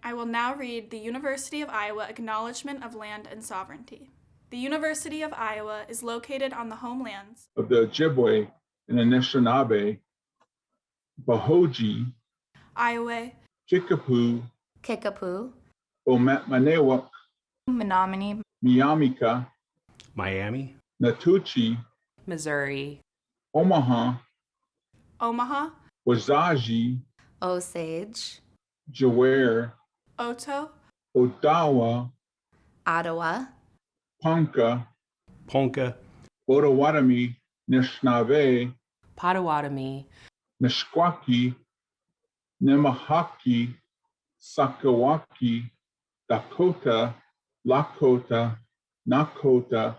I will now read the University of Iowa Acknowledgement of Land and Sovereignty. The University of Iowa is located on the homelands of the Ojibwe and Anishinaabe, Bahoji, Iowa, Kickapoo, Omatmanewak, Menominee, Miamika, Miami, Natuchi, Missouri, Omaha, Wazaji, Osage, Jaware, Oto, Odawa, Ottawa, Ponca, Ponca, Potawatomi, Nishnawbe, Potawatomi, Meskwaki, Nemahaki, Sakawaki, Dakota, Lakota, Nakota,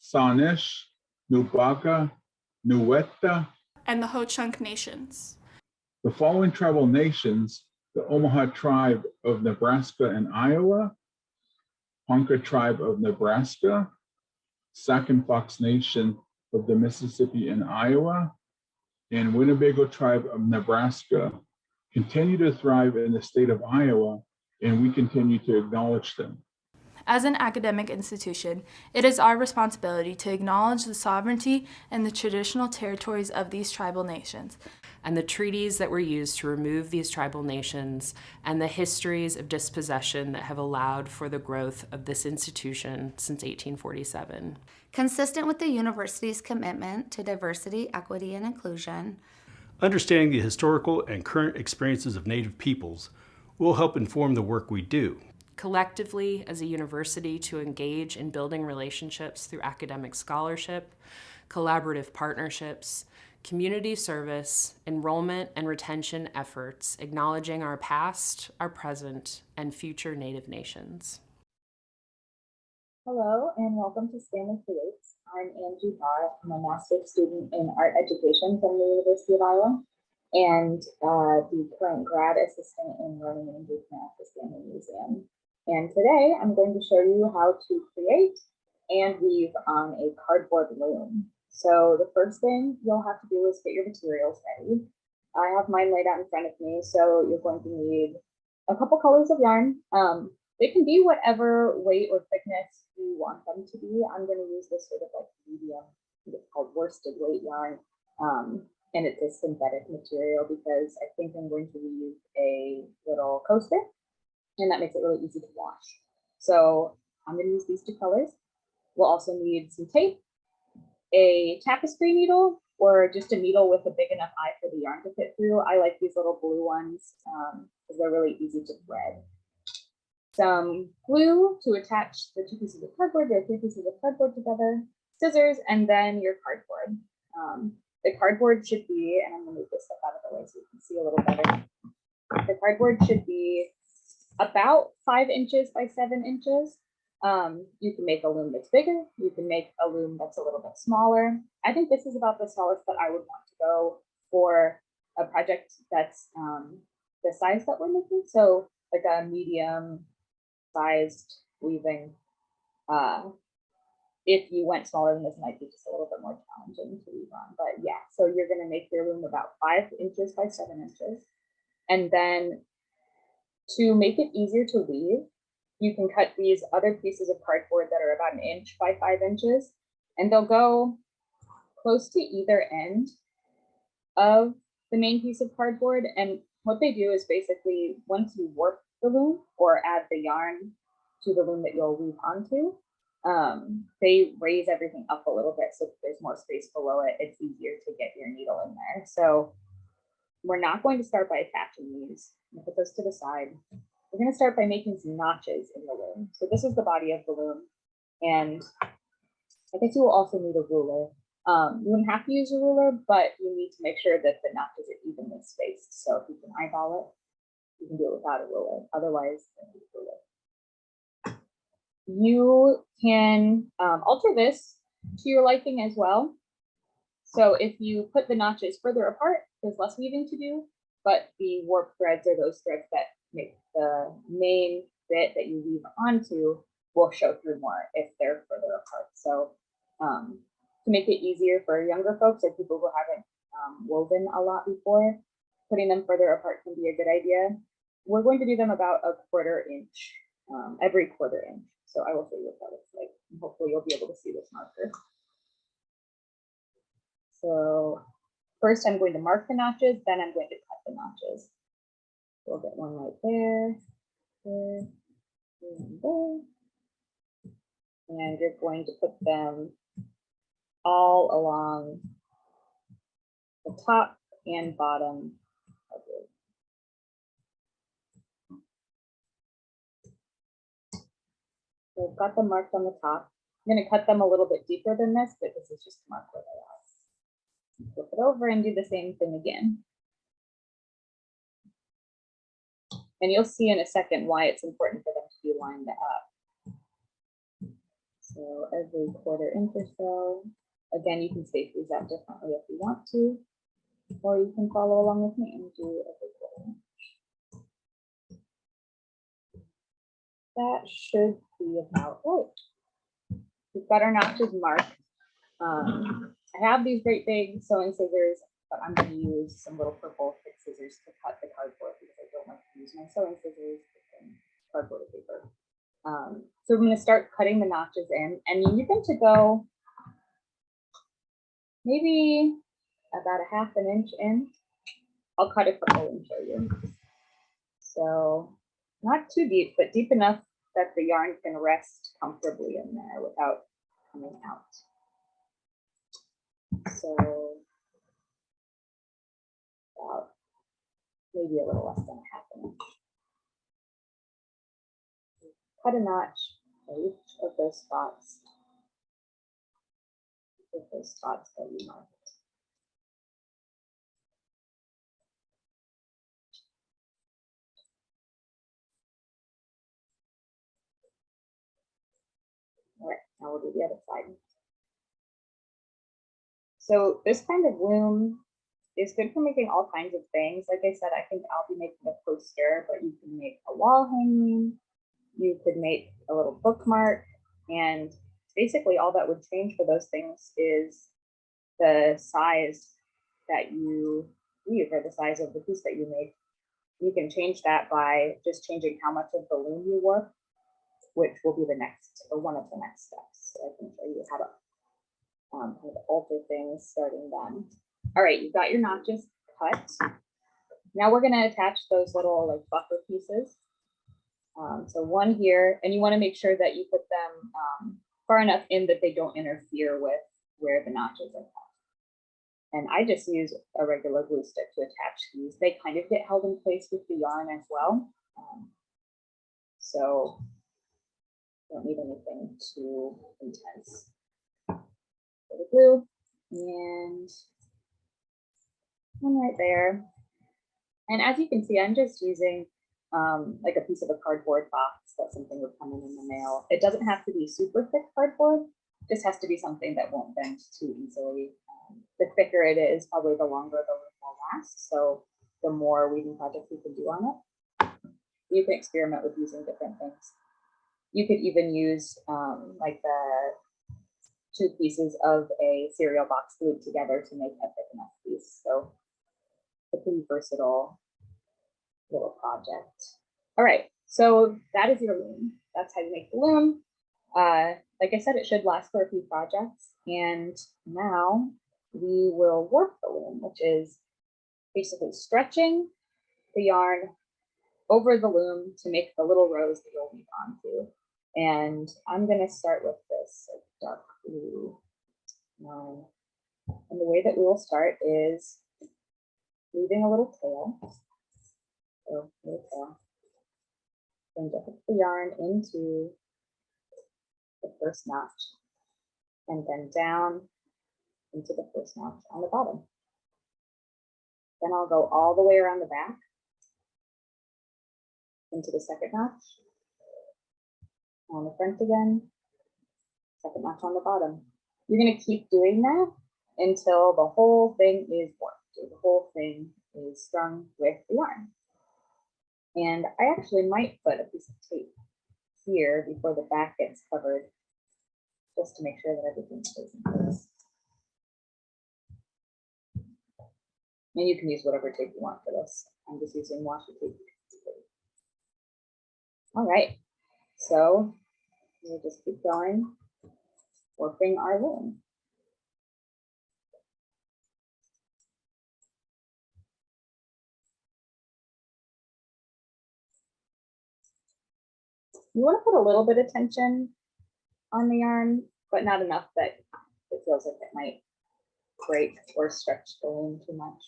Sanish, Nubaga, Nuweta. and the Ho-Chunk Nations. The following tribal nations: the Omaha Tribe of Nebraska and Iowa, Ponca Tribe of Nebraska, Sac and Fox Nation of the Mississippi and Iowa, and Winnebago Tribe of Nebraska continue to thrive in the state of Iowa, and we continue to acknowledge them. As an academic institution, it is our responsibility to acknowledge the sovereignty and the traditional territories of these tribal nations, and the treaties that were used to remove these tribal nations, and the histories of dispossession that have allowed for the growth of this institution since 1847. consistent with the university's commitment to diversity, equity, and inclusion. Understanding the historical and current experiences of Native peoples will help inform the work we do. Collectively, as a university, to engage in building relationships through academic scholarship, collaborative partnerships, community service, enrollment and retention efforts, acknowledging our past, our present, and future Native nations. Hello and welcome to Stanley Creates. I'm Angie Barr. I'm a master's student in art education from the University of Iowa and the current grad assistant in learning and engagement at the Stanley Museum. And today I'm going to show you how to create and weave on a cardboard loom. So the first thing you'll have to do is get your materials ready. I have mine laid out in front of me, so you're going to need a couple colors of yarn. They can be whatever weight or thickness you want them to be. I'm going to use this sort of like medium, it's called worsted weight yarn, and it's a synthetic material because I think I'm going to reuse a little coaster, and that makes it really easy to wash. So I'm going to use these two colors. We'll also need some tape, a tapestry needle, or just a needle with a big enough eye for the yarn to fit through. I like these little blue ones because they're really easy to thread. Some glue to attach the two pieces of cardboard or three pieces of cardboard together, scissors, and then your cardboard. The cardboard should be, and I'm going to move this stuff out of the way so you can see a little better. The cardboard should be about 5 inches by 7 inches. You can make a loom that's bigger. You can make a loom that's a little bit smaller. I think this is about the smallest that I would want to go for a project that's the size that we're making. So like a medium sized weaving. If you went smaller than this, it might be just a little bit more challenging to weave on. But yeah, so you're going to make your loom about 5 inches by 7 inches. And then to make it easier to weave, you can cut these other pieces of cardboard that are about 1 inch by 5 inches, and they'll go close to either end of the main piece of cardboard. And what they do is basically, once you warp the loom or add the yarn to the loom that you'll weave onto, they raise everything up a little bit so that there's more space below it. It's easier to get your needle in there. So we're not going to start by attaching these. I'll put those to the side. We're going to start by making some notches in the loom. So this is the body of the loom. And I guess you will also need a ruler. You wouldn't have to use a ruler, but you need to make sure that the notches are evenly spaced. So if you can eyeball it, you can do it without a ruler. Otherwise, you need a ruler. You can alter this to your liking as well. So if you put the notches further apart, there's less weaving to do, but the warp threads are those threads that make the main bit that you weave onto will show through more if they're further apart. So to make it easier for younger folks or people who haven't woven a lot before, putting them further apart can be a good idea. we're going to do them about a 1/4 inch, every 1/4 inch. So I will show you what that looks like. And hopefully you'll be able to see this marker. So first I'm going to mark the notches, then I'm going to cut the notches. We'll get one right there, there, and there. And you're going to put them all along the top and bottom of it. So I've got them marked on the top. I'm going to cut them a little bit deeper than this, but this is just to mark where they are. Flip it over and do the same thing again. And you'll see in a second why it's important for them to be lined up. So every 1/4 inch or so. Again, you can space these out differently if you want to, or you can follow along with me and do every 1/4 inch. That should be about right. We've got our notches marked. I have these great big sewing scissors, but I'm going to use some little purple thick scissors to cut the cardboard because I don't like to use my sewing scissors and cardboard paper. So I'm going to start cutting the notches in, and you need them to go maybe about a 1/2 inch in. I'll cut a couple and show you. So not too deep, but deep enough that the yarn can rest comfortably in there without coming out. So about maybe a little less than a 1/2 inch. Cut a notch at each of those spots. With those spots that you marked. All right, now we'll do the other side. So this kind of loom is good for making all kinds of things. Like I said, I think I'll be making a poster, but you can make a wall hanging. You could make a little bookmark, and basically all that would change for those things is the size that you weave or the size of the piece that you make. You can change that by just changing how much of the loom you work, which will be the next or one of the next steps. So I can show you how to kind of alter things starting then. All right, you've got your notches cut. Now we're going to attach those little like buffer pieces. So one here, and you want to make sure that you put them far enough in that they don't interfere with where the notches are cut. And I just use a regular glue stick to attach these. They kind of get held in place with the yarn as well. So don't need anything too intense. For the glue and one right there. And as you can see, I'm just using like a piece of a cardboard box that something would come in the mail. It doesn't have to be super thick cardboard. It just has to be something that won't bend too easily. The thicker it is, probably the longer the loom will last. So the more weaving projects you can do on it. You can experiment with using different things. You could even use like the 2 pieces of a cereal box glued together to make a thick enough piece. So it's a pretty versatile little project. All right, so that is your loom. That's how you make the loom. Like I said, it should last for a few projects. And now we will work the loom, which is basically stretching the yarn over the loom to make the little rows that you'll weave onto. And I'm going to start with this dark blue line. And the way that we will start is weaving a little tail. So, little tail. Then just put the yarn into the first notch and then down into the first notch on the bottom. Then I'll go all the way around the back into the second notch, on the front again, second notch on the bottom. You're going to keep doing that until the whole thing is worked, or the whole thing is strung with the yarn. And I actually might put a piece of tape here before the back gets covered, just to make sure that everything stays in place. And you can use whatever tape you want for this. I'm just using washi tape. All right, so we'll just keep going, warping our loom. You want to put a little bit of tension on the yarn, but not enough that it feels like it might break or stretch the loom too much.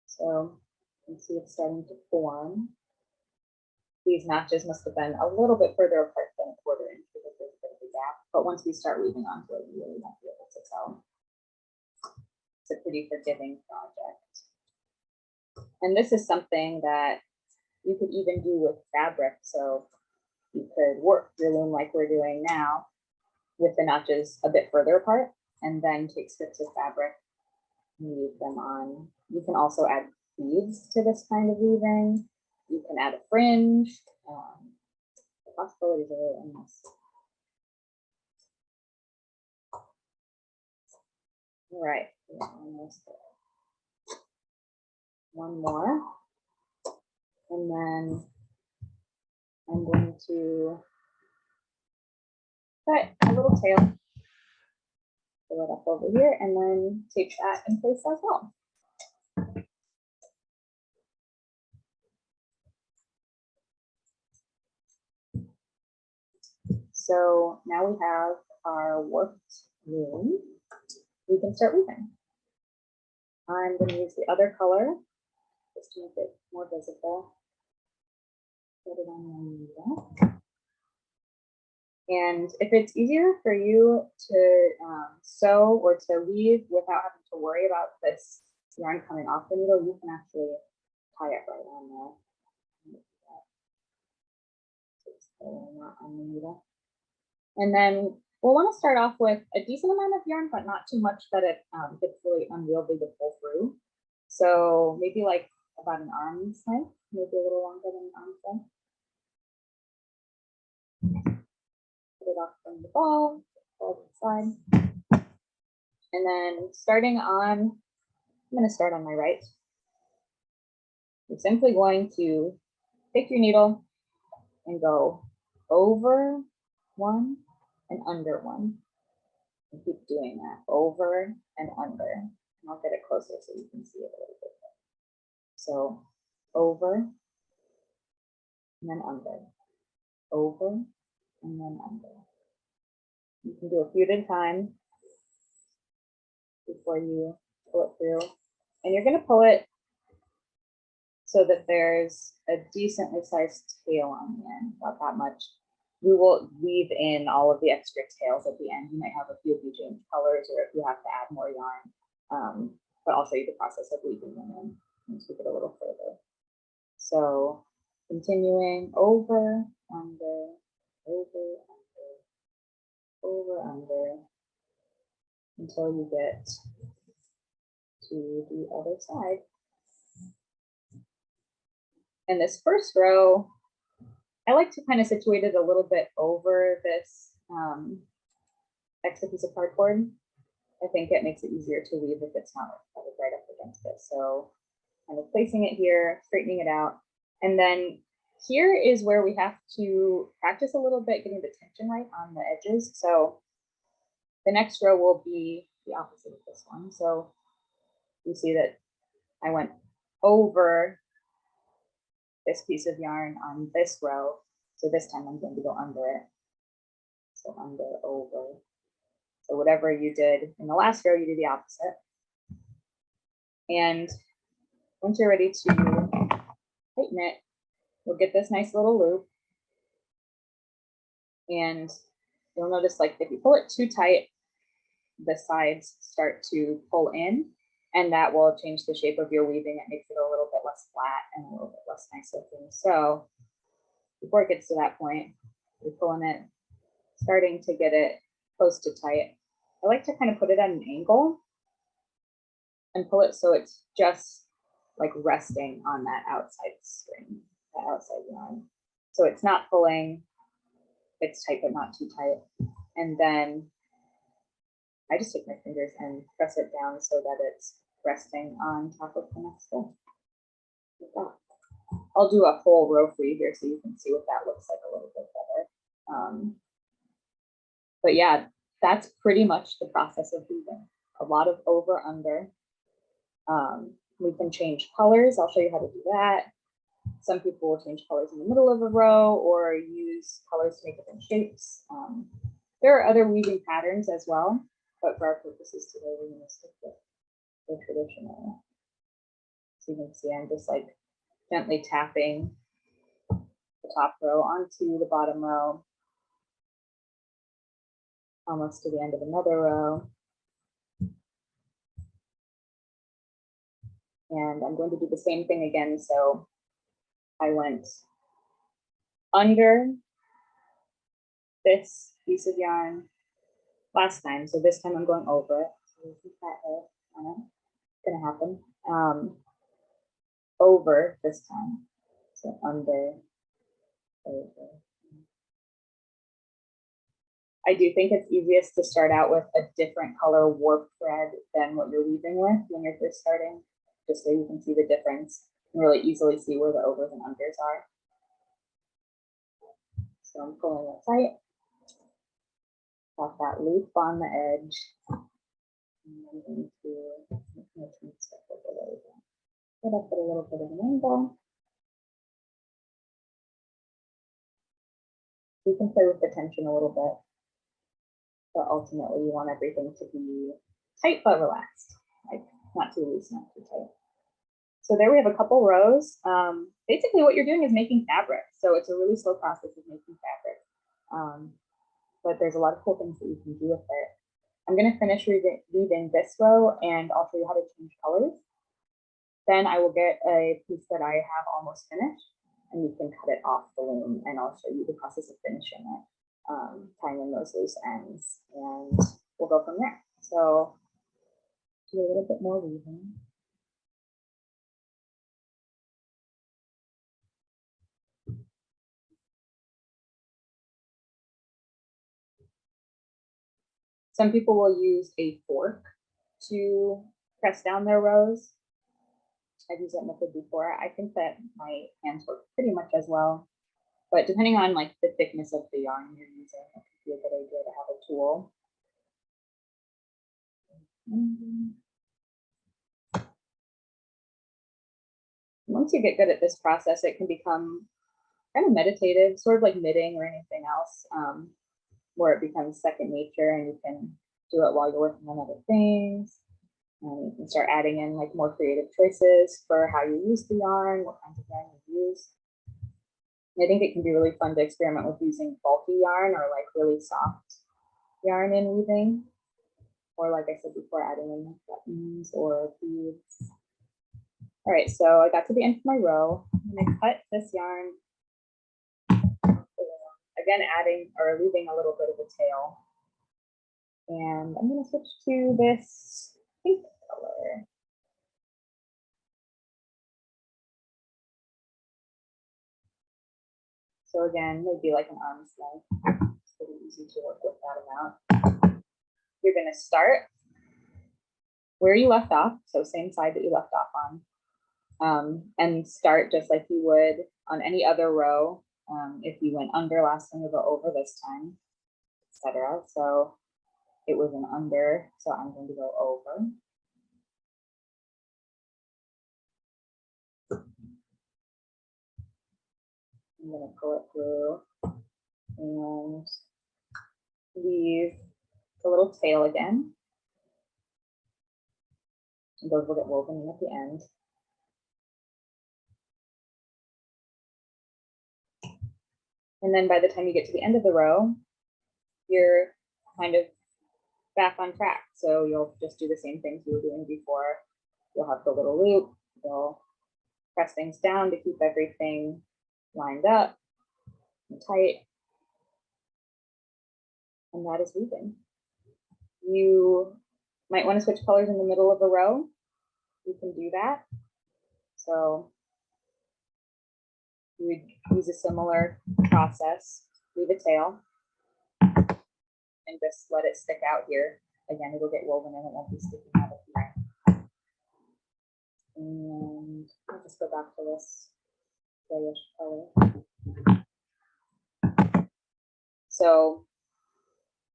So you can see it's starting to form. These notches must have been a little bit further apart than a quarter inch because there's a bit of a gap. But once we start weaving onto it, you really won't be able to tell. It's a pretty forgiving project. And this is something that you could even do with fabric. So you could work your loom like we're doing now with the notches a bit further apart, and then take strips of fabric and weave them on. You can also add beads to this kind of weaving. You can add a fringe. The possibilities are really endless. All right, almost there. One more, and then I'm going to cut a little tail, pull it up over here, and then tape that in place as well. So now we have our warped loom. We can start weaving. I'm going to use the other color just to make it more visible. Put it on my needle. And if it's easier for you to sew or to weave without having to worry about this yarn coming off the needle, you can actually tie it right on there. Not on the needle. And then we'll want to start off with a decent amount of yarn, but not too much that it gets really unwieldy to pull through. So maybe like about an arm's length, maybe a little longer than an arm's length. Put it off from the ball, pull it side. And then starting on, I'm going to start on my right. You're simply going to take your needle and go over one and under one. And keep doing that over and under. And I'll get it closer so you can see it a little bit. So over and then under, over and then under. You can do a few at a time before you pull it through. And you're going to pull it so that there's a decently sized tail on the end, about that much. We will weave in all of the extra tails at the end. You might have a few if you change colors or if you have to add more yarn, but I'll show you the process of weaving them in once we get a little further. So continuing over, under, over, under, over, under, until you get to the other side. And this first row, I like to kind of situate it a little bit over this extra piece of cardboard. I think it makes it easier to weave if it's not right up against it. So kind of placing it here, straightening it out. And then here is where we have to practice a little bit getting the tension right on the edges. So the next row will be the opposite of this one. So you see that I went over this piece of yarn on this row. So this time I'm going to go under it. So under, over. So whatever you did in the last row, you do the opposite. And once you're ready to tighten it, you'll get this nice little loop. And you'll notice, like, if you pull it too tight, the sides start to pull in, and that will change the shape of your weaving. It makes it a little bit less flat and a little bit less nice looking. So before it gets to that point, you're pulling it, starting to get it close to tight. I like to kind of put it at an angle and pull it so it's just like resting on that outside string, that outside yarn. So it's not pulling, it's tight, but not too tight. And then I just take my fingers and press it down so that it's resting on top of the next row. Like that. I'll do a whole row for you here so you can see what that looks like a little bit better. But yeah, that's pretty much the process of weaving. A lot of over, under. We can change colors. I'll show you how to do that. Some people will change colors in the middle of a row or use colors to make different shapes. There are other weaving patterns as well, but for our purposes today, we're going to stick with the traditional. So you can see I'm just like gently tapping the top row onto the bottom row, almost to the end of another row. And I'm going to do the same thing again. So I went under this piece of yarn last time. So this time I'm going over it. So it's gonna happen. Over this time. So under, over. I do think it's easiest to start out with a different color warp thread than what you're weaving with when you're first starting, just so you can see the difference and really easily see where the overs and unders are. So I'm pulling it tight. Got that loop on the edge. And I'm going to put up at a little bit of an angle. You can play with the tension a little bit, but ultimately you want everything to be tight but relaxed, like not too loose, not too tight. So there we have a couple rows. Basically what you're doing is making fabric. So it's a really slow process of making fabric. But there's a lot of cool things that you can do with it. I'm going to finish weaving this row and I'll show you how to change colors. Then I will get a piece that I have almost finished and you can cut it off the loom and I'll show you the process of finishing it, tying in those loose ends, and we'll go from there. So do a little bit more weaving. Some people will use a fork to press down their rows. I've used that method before. I think that my hands work pretty much as well, but depending on like the thickness of the yarn you're using, it could be a good idea to have a tool. Once you get good at this process, it can become kind of meditative, sort of like knitting or anything else, where it becomes second nature and you can do it while you're working on other things. And you can start adding in like more creative choices for how you use the yarn, what kinds of yarn you use. I think it can be really fun to experiment with using bulky yarn or like really soft yarn in weaving. Or like I said before, adding in buttons or beads. All right, so I got to the end of my row. I'm gonna cut this yarn. Again, adding or leaving a little bit of a tail. And I'm gonna switch to this pink color. So again, maybe like an arm's length. It's pretty easy to work with that amount. You're gonna start where you left off, so same side that you left off on, and start just like you would on any other row. If you went under last time, you'll go over this time, etc. So it was an under, so I'm going to go over. I'm going to pull it through and leave the little tail again. And those will get woven in at the end. And then by the time you get to the end of the row, you're kind of back on track. So you'll just do the same things you were doing before. You'll have the little loop, you'll press things down to keep everything lined up and tight. And that is weaving. You might want to switch colors in the middle of a row. You can do that. So you would use a similar process, leave a tail, and just let it stick out here. Again, it'll get woven and it won't be sticking out of here. And I'll just go back to this grayish color. So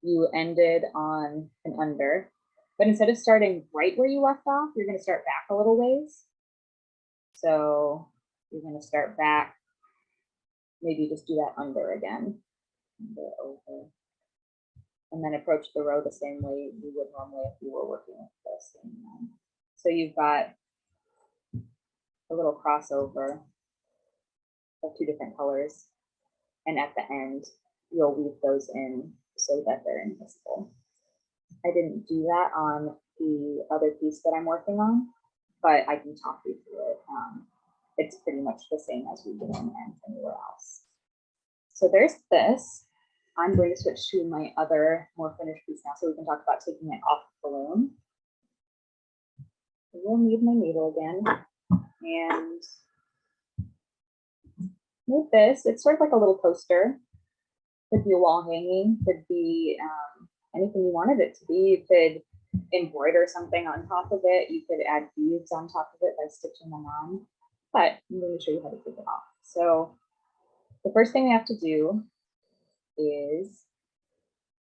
you ended on an under, but instead of starting right where you left off, you're going to start back a little ways. So you're going to start back, maybe just do that under again, under, over, and then approach the row the same way you would normally if you were working with this. So you've got a little crossover of two different colors, and at the end, you'll weave those in so that they're invisible. I didn't do that on the other piece that I'm working on, but I can talk you through it. It's pretty much the same as we did on anywhere else. So there's this. I'm going to switch to my other more finished piece now, so we can talk about taking it off the loom. We'll need my needle again, and with this, it's sort of like a little poster. Could be a wall hanging, could be anything you wanted it to be. You could embroider something on top of it. You could add beads on top of it by stitching them on, but I'm going to show you how to take it off. So the first thing we have to do is,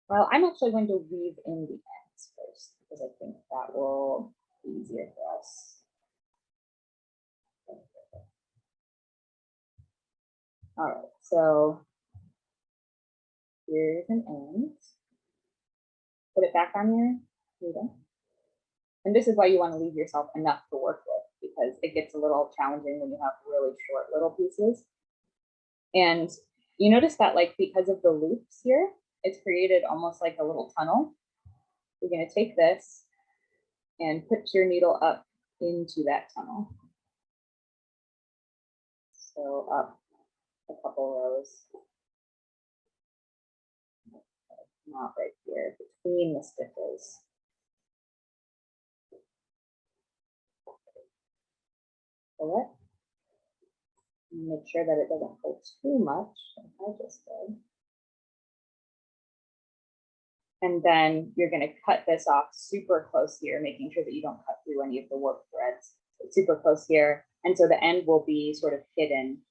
well, I'm actually going to weave in the ends first because I think that will be easier for us. All right, so here's an end. Put it back on your needle. And this is why you want to leave yourself enough to work with, because it gets a little challenging when you have really short little pieces. And you notice that, like, because of the loops here, it's created almost like a little tunnel. You're going to take this and put your needle up into that tunnel. So up a couple rows. Not right here, between the stitches. Pull it. Make sure that it doesn't pull too much, like I just did. And then you're going to cut this off super close here, making sure that you don't cut through any of the warp threads. It's super close here. And so the end will be sort of hidden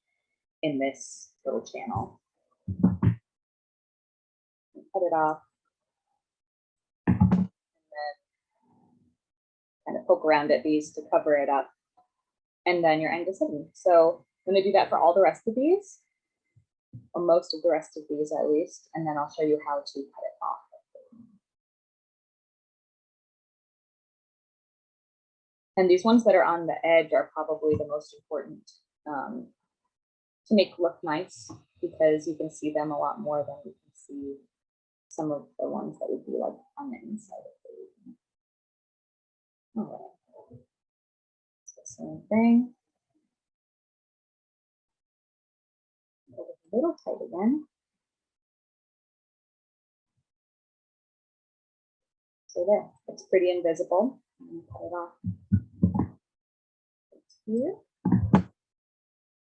in this little channel. Cut it off. And then kind of poke around at these to cover it up. And then your end is hidden. So I'm going to do that for all the rest of these, or most of the rest of these at least, and then I'll show you how to cut it off. And these ones that are on the edge are probably the most important to make look nice, because you can see them a lot more than you can see some of the ones that would be like on the inside of the. All right. It's the same thing. A little tight again. So there, it's pretty invisible. I'm going to cut it off here.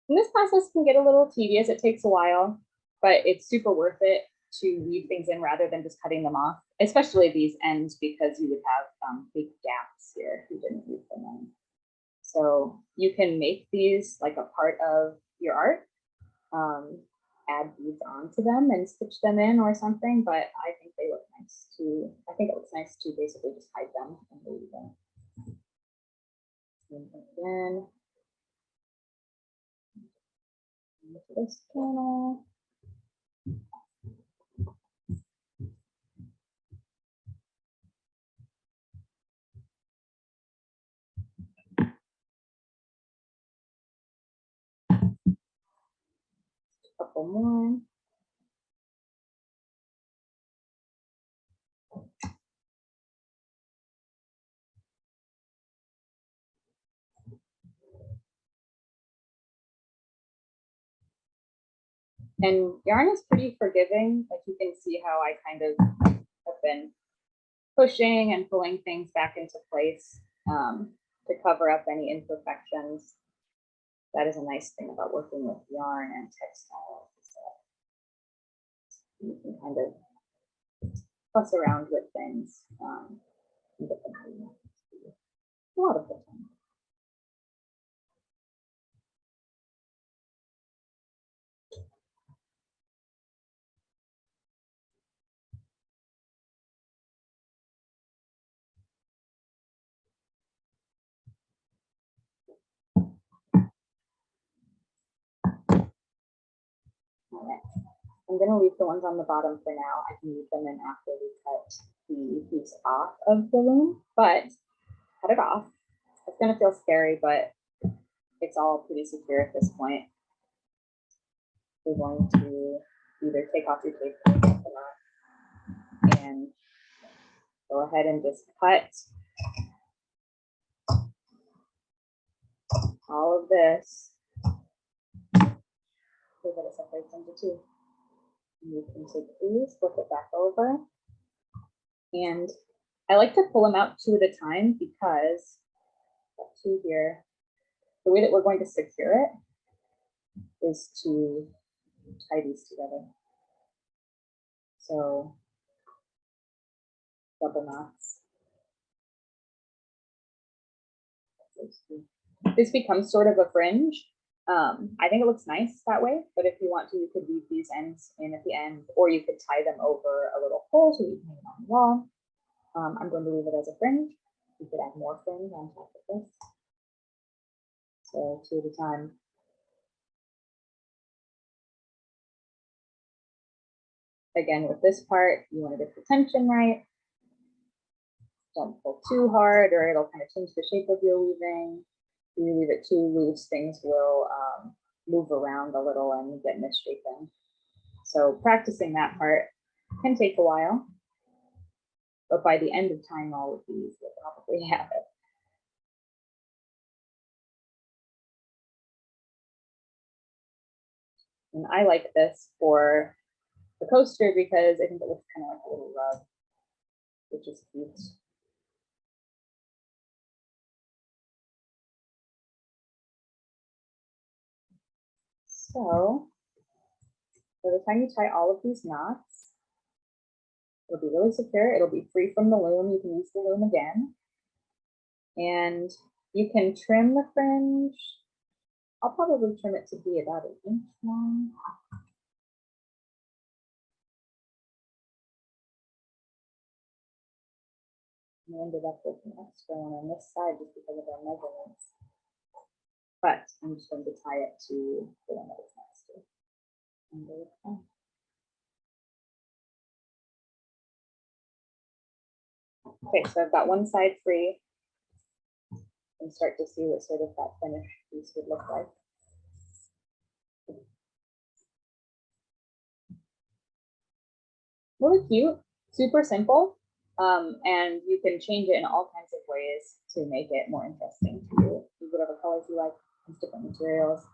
And this process can get a little tedious. It takes a while, but it's super worth it to weave things in rather than just cutting them off, especially these ends, because you would have big gaps here if you didn't weave them in. So you can make these like a part of your art. Add beads onto them and stitch them in or something, but I think they look nice too. I think it looks nice to basically just hide them and leave them. And again, into this channel. Couple more. And yarn is pretty forgiving. Like, you can see how I kind of have been pushing and pulling things back into place to cover up any imperfections. That is a nice thing about working with yarn and textiles. You can kind of fuss around with things. And get them how you want it to be. A lot of the time. All right, I'm gonna leave the ones on the bottom for now. I can leave them in after we cut the piece off of the loom, but cut it off. It's gonna feel scary, but it's all pretty secure at this point. We're going to either take off your tape and go ahead and just cut all of this. So that it separates into two. You can take these, flip it back over. And I like to pull them out two at a time because two here, the way that we're going to secure it is to tie these together. So double knots. This becomes sort of a fringe. I think it looks nice that way, but if you want to, you could weave these ends in at the end, or you could tie them over a little hole so you can hang it on the wall. I'm going to leave it as a fringe. You could add more fringe on top of this. So two at a time. Again, with this part, you want to get the tension right. Don't pull too hard or it'll kind of change the shape of your weaving. If you leave it too loose, things will move around a little and get misshapen. So practicing that part can take a while, but by the end of tying all of these, you'll probably have it. And I like this for the coaster because I think it looks kind of like a little rug, which is cute. So by the time you tie all of these knots, it'll be really secure. It'll be free from the loom. You can use the loom again. And you can trim the fringe. I'll probably trim it to be about 1 inch long. I ended up with an extra one on this side just because of our measurements. But I'm just going to tie it to the one that it's next to. And there we go. Okay, so I've got one side free. And start to see what sort of that finished piece would look like. Really cute, super simple. And you can change it in all kinds of ways to make it more interesting to you. Use whatever colors you like, use different materials.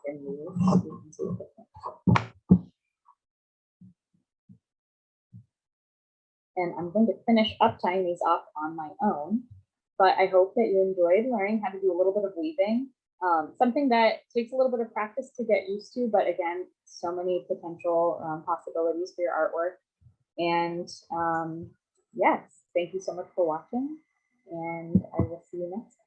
And you can see it different. And I'm going to finish up tying these off on my own, but I hope that you enjoyed learning how to do a little bit of weaving. Something that takes a little bit of practice to get used to, but again, so many potential possibilities for your artwork. And yes, thank you so much for watching, and I will see you next time.